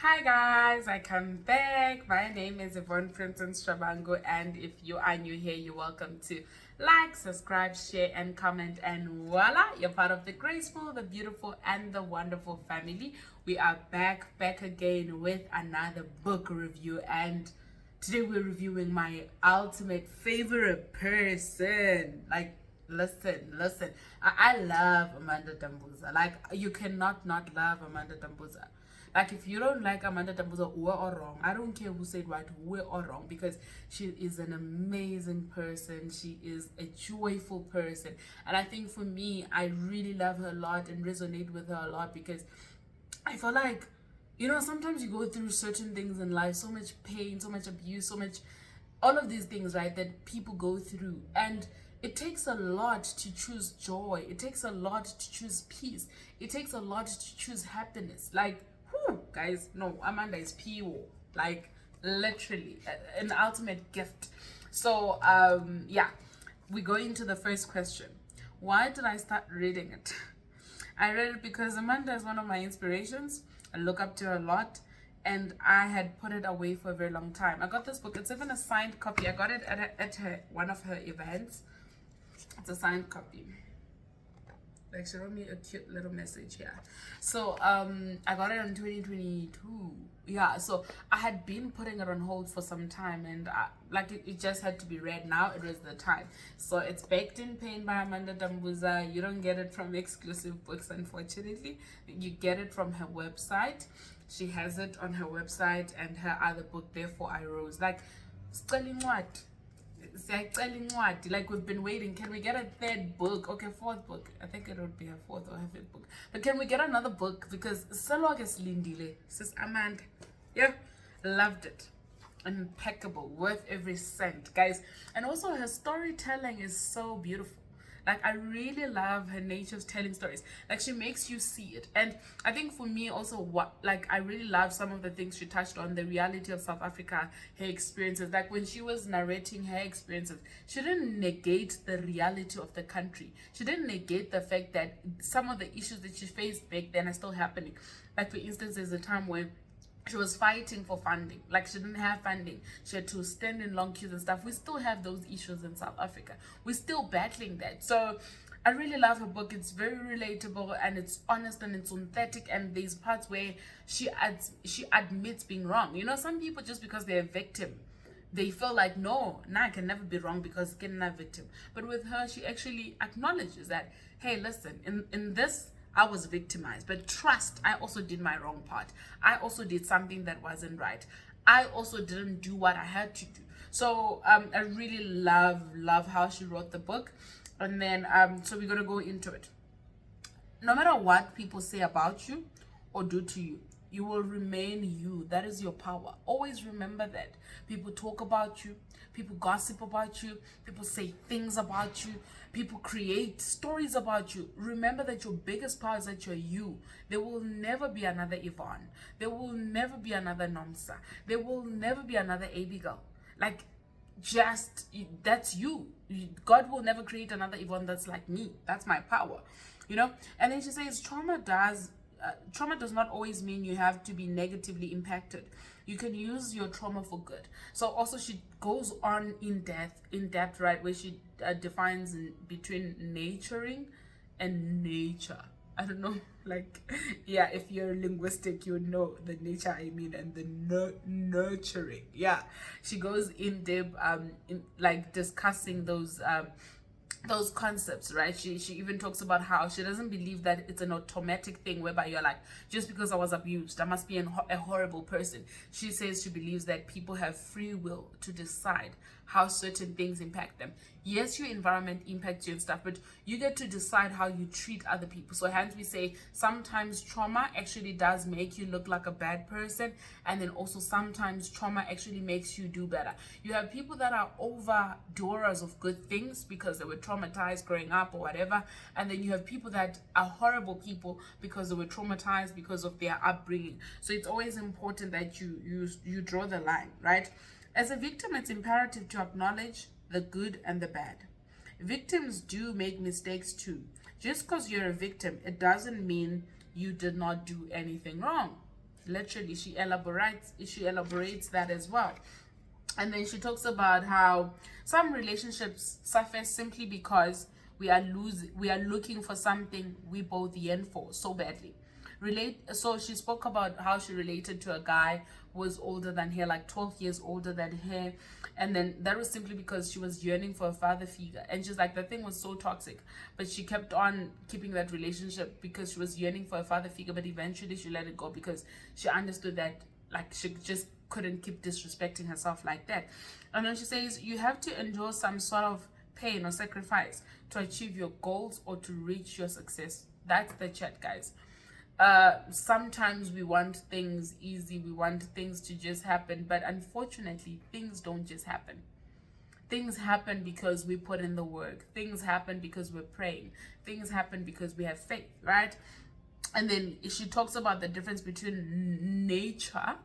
Hi guys, I come back. My name is Yvonne Princess Shabango, and if you are new here, you're welcome to like, subscribe, share, and comment. And voila, you're part of the graceful, the beautiful, and the wonderful family. We are back again with another book review, and today we're reviewing my ultimate favorite person. Like, listen. I love Amanda Dambuza. Like, you cannot not love Amanda Dambuza. Like, if you don't like Amanda Dambuza, we're all wrong. I don't care who said what, we're all wrong, because she is an amazing person. She is a joyful person. And I think for me, I really love her a lot and resonate with her a lot, because I feel like, sometimes you go through certain things in life, so much pain, so much abuse, so much, all of these things, right, that people go through. And it takes a lot to choose joy. It takes a lot to choose peace. It takes a lot to choose happiness. Like, whew, guys, no, Amanda is pure. Like, literally, an ultimate gift. So, yeah, we go into the first question. Why did I start reading it? I read it because Amanda is one of my inspirations. I look up to her a lot, and I had put it away for a very long time. I got this book. It's even a signed copy. I got it at one of her events. It's a signed copy. Like, she wrote me a cute little message here. So I got it in 2022. Yeah, so I had been putting it on hold for some time, and it just had to be read. Now it was the time. So it's Baked in Pain by Amanda Dambuza. You don't get it from Exclusive Books, unfortunately. You get it from her website. She has it on her website, and her other book, Therefore I Rose. Like, spelling what? Like, we've been waiting. Can we get a third book? Okay, fourth book. I think it would be a fourth or a fifth book. But can we get another book? Because Salog is Lindile. Sis Amanda. Yeah, loved it. Impeccable, worth every cent, guys. And also, her storytelling is so beautiful. Like, I really love her nature of telling stories. Like, she makes you see it. And I think for me also, I really love some of the things she touched on, the reality of South Africa, her experiences. Like, when she was narrating her experiences, she didn't negate the reality of the country. She didn't negate the fact that some of the issues that she faced back then are still happening. Like, for instance, there's a time when she was fighting for funding. Like, she didn't have funding. She had to stand in long queues and stuff. We still have those issues in South Africa. We're still battling that. So I really love her book. It's very relatable, and it's honest, and it's authentic, and there's parts where she admits being wrong. Some people, just because they're a victim, they feel like, no, I can never be wrong because I'm a victim. But with her, she actually acknowledges that, hey, listen, in this, I was victimized, but trust, I also did my wrong part. I also did something that wasn't right. I also didn't do what I had to do. So I really love how she wrote the book. And then so we're gonna go into it. No matter what people say about you or do to you, you will remain you. That is your power. Always remember that. People talk about you, people gossip about you, people say things about you, people create stories about you. Remember that your biggest power is that you're you. There will never be another Yvonne. There will never be another Nomsa. There will never be another Abigail. Like, that's you. God will never create another Yvonne that's like me. That's my power. And then she says trauma does not always mean you have to be negatively impacted. You can use your trauma for good. So also, she goes on in depth, right, where she defines between nurturing and nature. I don't know, like, yeah, if you're linguistic, you know the nature I mean, and the nurturing. Yeah, she goes in depth, in like discussing those concepts, right? She even talks about how she doesn't believe that it's an automatic thing whereby you're like, just because I was abused, I must be a horrible person. She says she believes that people have free will to decide how certain things impact them. Yes, your environment impacts you and stuff, but you get to decide how you treat other people. So hence we say sometimes trauma actually does make you look like a bad person, and then also sometimes trauma actually makes you do better. You have people that are overdoers of good things because they were traumatized growing up or whatever, and then you have people that are horrible people because they were traumatized because of their upbringing. So it's always important that you draw the line, right? As a victim, it's imperative to acknowledge the good and the bad. Victims do make mistakes too. Just because you're a victim, it doesn't mean you did not do anything wrong. Literally, she elaborates that as well. And then she talks about how some relationships suffer simply because we are looking for something we both yearn for so badly. So she spoke about how she related to a guy who was older than her, like 12 years older than her, and then that was simply because she was yearning for a father figure. And she's like, the thing was so toxic, but she kept on keeping that relationship because she was yearning for a father figure. But eventually she let it go because she understood that, like, she just couldn't keep disrespecting herself like that. And then she says, you have to endure some sort of pain or sacrifice to achieve your goals or to reach your success. That's the chat, guys. Sometimes we want things easy, we want things to just happen, but unfortunately things don't just happen. Things happen because we put in the work. Things happen because we're praying. Things happen because we have faith, right? And then she talks about the difference between nature,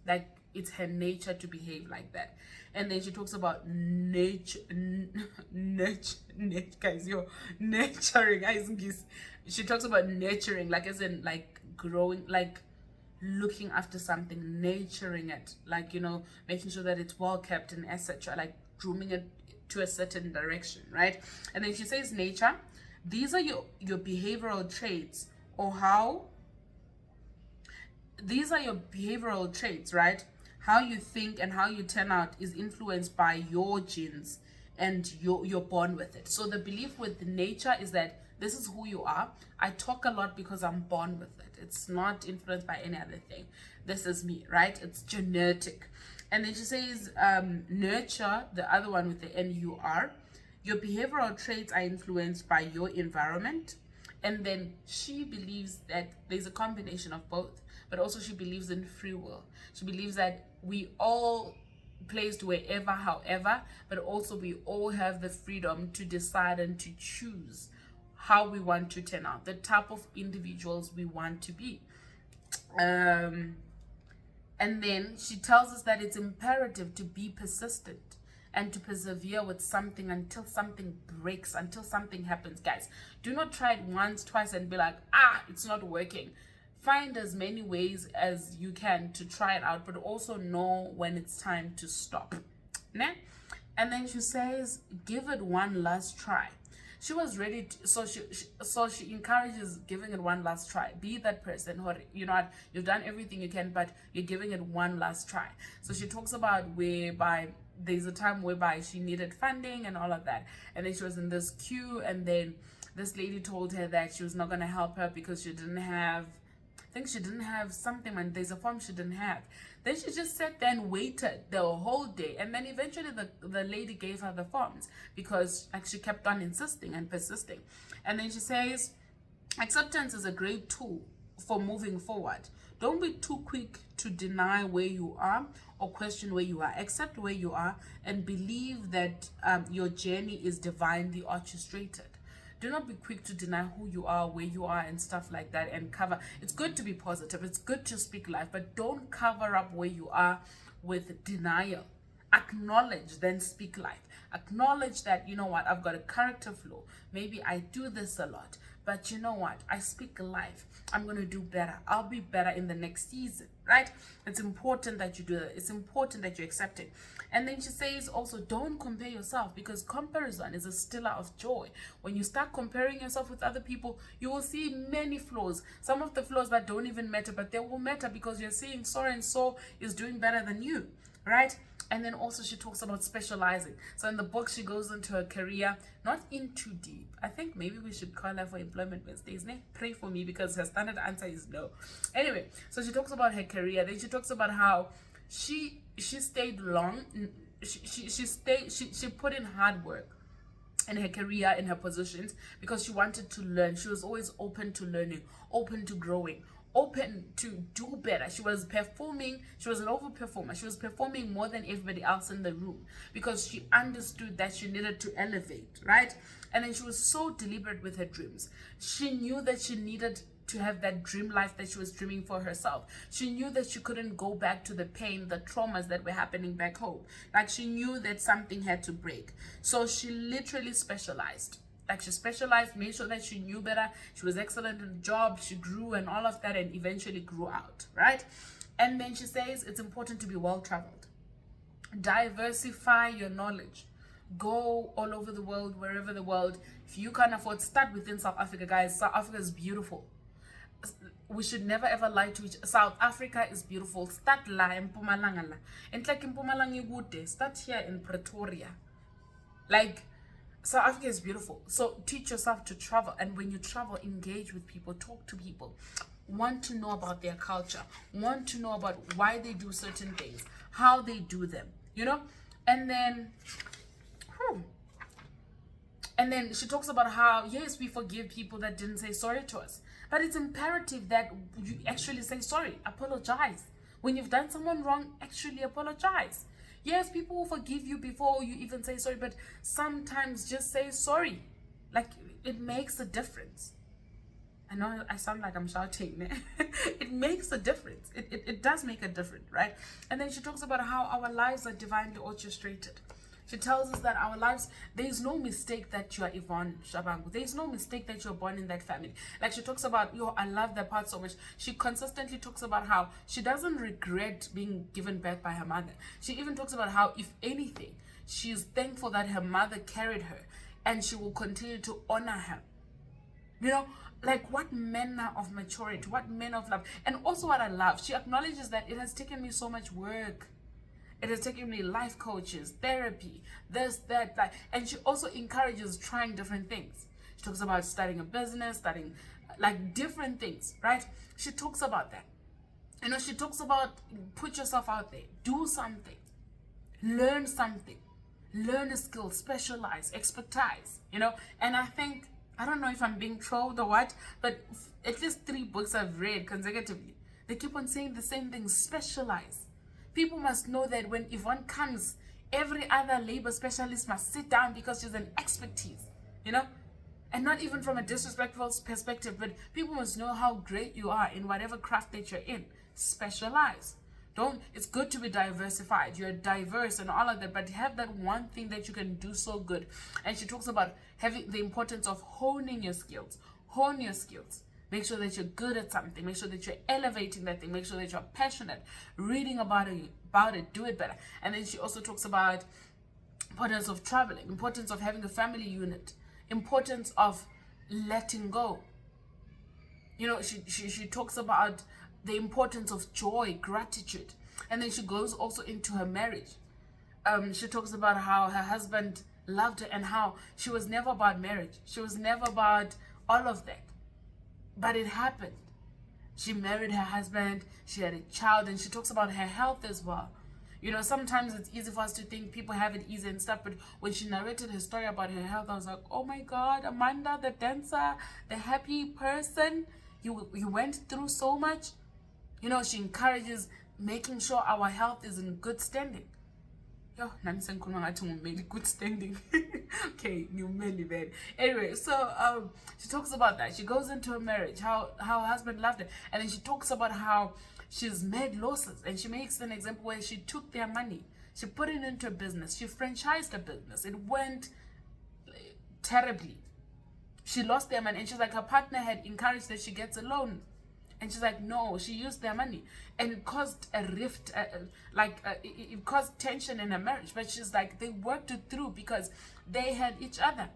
like it's her nature to behave like that. And then she talks about nature, guys, nurturing, guys. She talks about nurturing, like as in like growing, like looking after something, nurturing it, like, you know, making sure that it's well kept and etc., like grooming it to a certain direction, right? And then she says nature, these are your behavioral traits, or how these are your behavioral traits, right? How you think and how you turn out is influenced by your genes, and you're born with it. So the belief with nature is that this is who you are. I talk a lot because I'm born with it. It's not influenced by any other thing. This is me, right? It's genetic. And then she says, nurture, the other one with the N-U-R. Your behavioral traits are influenced by your environment. And then she believes that there's a combination of both, but also she believes in free will. She believes that we all placed wherever, however, but also we all have the freedom to decide and to choose how we want to turn out, the type of individuals we want to be. And then she tells us that it's imperative to be persistent and to persevere with something until something breaks, until something happens. Guys, do not try it once, twice, and be like, it's not working. Find as many ways as you can to try it out, but also know when it's time to stop. Ne? And then she says, give it one last try. She was ready to, so she encourages giving it one last try. Be that person who, you know what, you've done everything you can, but you're giving it one last try. So she talks about whereby there's a time whereby she needed funding and all of that, and then she was in this queue, and then this lady told her that she was not going to help her because she didn't have, I think she didn't have something, and there's a form she didn't have. Then she just sat there and waited the whole day, and then eventually the lady gave her the forms because, like, she kept on insisting and persisting. And then she says, acceptance is a great tool for moving forward. Don't be too quick to deny where you are or question where you are. Accept where you are and believe that your journey is divinely orchestrated. Do not be quick to deny who you are, where you are, and stuff like that, and cover. It's good to be positive. It's good to speak life, but don't cover up where you are with denial. Acknowledge, then speak life. Acknowledge that, you know what, I've got a character flaw. Maybe I do this a lot, but you know what, I speak life. I'm going to do better. I'll be better in the next season, right? It's important that you do that. It's important that you accept it. And then she says also, don't compare yourself, because comparison is a stealer of joy. When you start comparing yourself with other people, you will see many flaws. Some of the flaws that don't even matter, but they will matter because you're seeing so and so is doing better than you, right? And then also she talks about specializing. So in the book, she goes into her career, not in too deep. I think maybe we should call her for Employment Wednesdays. Pray for me, because her standard answer is no. Anyway, so she talks about her career. Then she talks about how she stayed long. She put in hard work in her career, in her positions, because she wanted to learn. She was always open to learning, open to growing, open to do better. She was performing. She was an overperformer. She was performing more than everybody else in the room because she understood that she needed to elevate, right? And then she was so deliberate with her dreams. She knew that she needed to have that dream life that she was dreaming for herself. She knew that she couldn't go back to the pain, the traumas that were happening back home. Like, she knew that something had to break. So she literally specialized. Like she specialized, made sure that she knew better. She was excellent in the job. She grew and all of that, and eventually grew out, right? And then she says it's important to be well-traveled. Diversify your knowledge. Go all over the world, wherever the world. If you can't afford, start within South Africa, guys. South Africa is beautiful. We should never ever lie to each. South Africa is beautiful. Start la in Mpumalanga la. And like in Mpumalanga, start here in Pretoria. Like, South Africa is beautiful. So teach yourself to travel. And when you travel, engage with people, talk to people. Want to know about their culture. Want to know about why they do certain things, how they do them, you know? And then, she talks about how, yes, we forgive people that didn't say sorry to us. But it's imperative that you actually say sorry, apologize. When you've done someone wrong, actually apologize. Yes, people will forgive you before you even say sorry, but sometimes just say sorry. Like, it makes a difference. I know I sound like I'm shouting. It makes a difference. It does make a difference, right? And then she talks about how our lives are divinely orchestrated. She tells us that our lives, there is no mistake that you are Yvonne Shabangu. There is no mistake that you're born in that family. Like she talks about, I love that part so much. She consistently talks about how she doesn't regret being given birth by her mother. She even talks about how, if anything, she's thankful that her mother carried her and she will continue to honor her. You know, like what manner of maturity, what manner of love. And also what I love, she acknowledges that it has taken me so much work. It has taken me life coaches, therapy, this, that, that. And she also encourages trying different things. She talks about starting a business, starting like different things, right? She talks about that. You know, she talks about put yourself out there, do something, learn something, learn a skill, specialize, expertise, you know? And I think, I don't know if I'm being trolled or what, but at least 3 books I've read consecutively, they keep on saying the same thing, specialize. People must know that when Yvonne comes, every other labor specialist must sit down because she's an expertise, you know? And not even from a disrespectful perspective, but people must know how great you are in whatever craft that you're in. Specialize. It's good to be diversified. You're diverse and all of that, but have that one thing that you can do so good. And she talks about having the importance of honing your skills. Hone your skills. Make sure that you're good at something. Make sure that you're elevating that thing. Make sure that you're passionate. Reading about it, do it better. And then she also talks about importance of traveling, importance of having a family unit, importance of letting go. You know, she talks about the importance of joy, gratitude. And then she goes also into her marriage. She talks about how her husband loved her and how she was never about marriage. She was never about all of that. But it happened. She married her husband, she had a child, and she talks about her health as well. You know, sometimes it's easy for us to think people have it easy and stuff, but when she narrated her story about her health, I was like, oh my God, Amanda, the dancer, the happy person, you went through so much. You know, she encourages making sure our health is in good standing. Yo, good standing. Okay, new melly bed. Anyway, so she talks about that. She goes into her marriage, how her husband loved her, and then she talks about how she's made losses, and she makes an example where she took their money, she put it into a business, she franchised a business. It went terribly. She lost their money, and she's like, her partner had encouraged that she gets a loan. And she's like, no, she used their money. And it caused a rift, it caused tension in her marriage. But she's like, they worked it through because they had each other.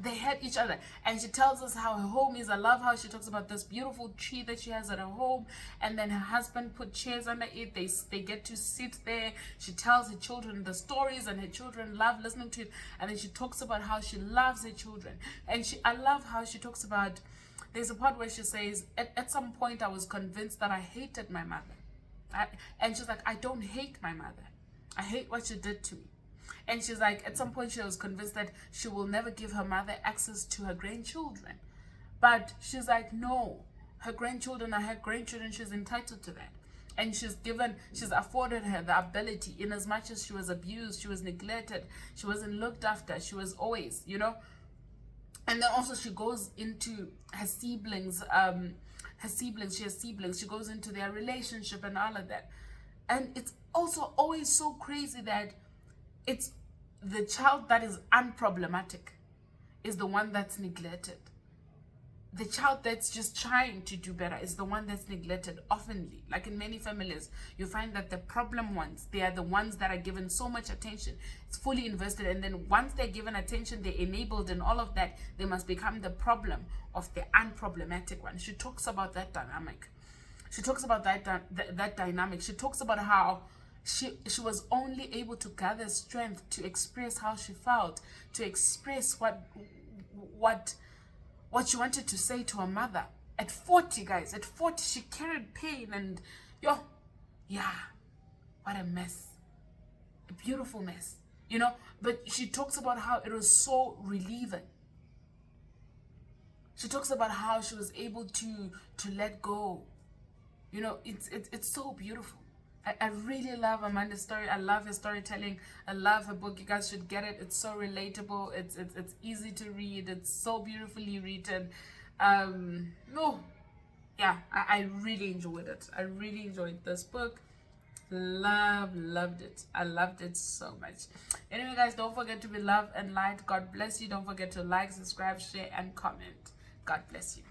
They had each other. And she tells us how her home is. I love how she talks about this beautiful tree that she has at her home. And then her husband put chairs under it. They get to sit there. She tells her children the stories, and her children love listening to it. And then she talks about how she loves her children. And I love how she talks about, there's a part where she says, at some point I was convinced that I hated my mother. And she's like, I don't hate my mother. I hate what she did to me. And she's like, at some point she was convinced that she will never give her mother access to her grandchildren. But she's like, no, her grandchildren are her grandchildren. She's entitled to that. And she's afforded her the ability, in as much as she was abused, she was neglected, she wasn't looked after, she was always, you know. And then also she goes into her siblings, she has siblings, she goes into their relationship and all of that. And it's also always so crazy that it's the child that is unproblematic. is the one that's neglected. The child that's just trying to do better is the one that's neglected oftenly. Like in many families, you find that the problem ones, they are the ones that are given so much attention. It's fully invested. And then once they're given attention, they're enabled and all of that, they must become the problem of the unproblematic one. She talks about that dynamic. She talks about that dynamic. She talks about how she was only able to gather strength to express how she felt, to express what she wanted to say to her mother. At 40, guys, at 40, she carried pain and, yeah, what a mess. A beautiful mess, but she talks about how it was so relieving. She talks about how she was able to let go. It's so beautiful. I really love Amanda's story. I love her storytelling. I love her book. You guys should get it. It's so relatable. It's easy to read. It's so beautifully written. I really enjoyed it. I really enjoyed this book. Loved it. I loved it so much. Anyway, guys, don't forget to be loved and light. God bless you. Don't forget to like, subscribe, share, and comment. God bless you.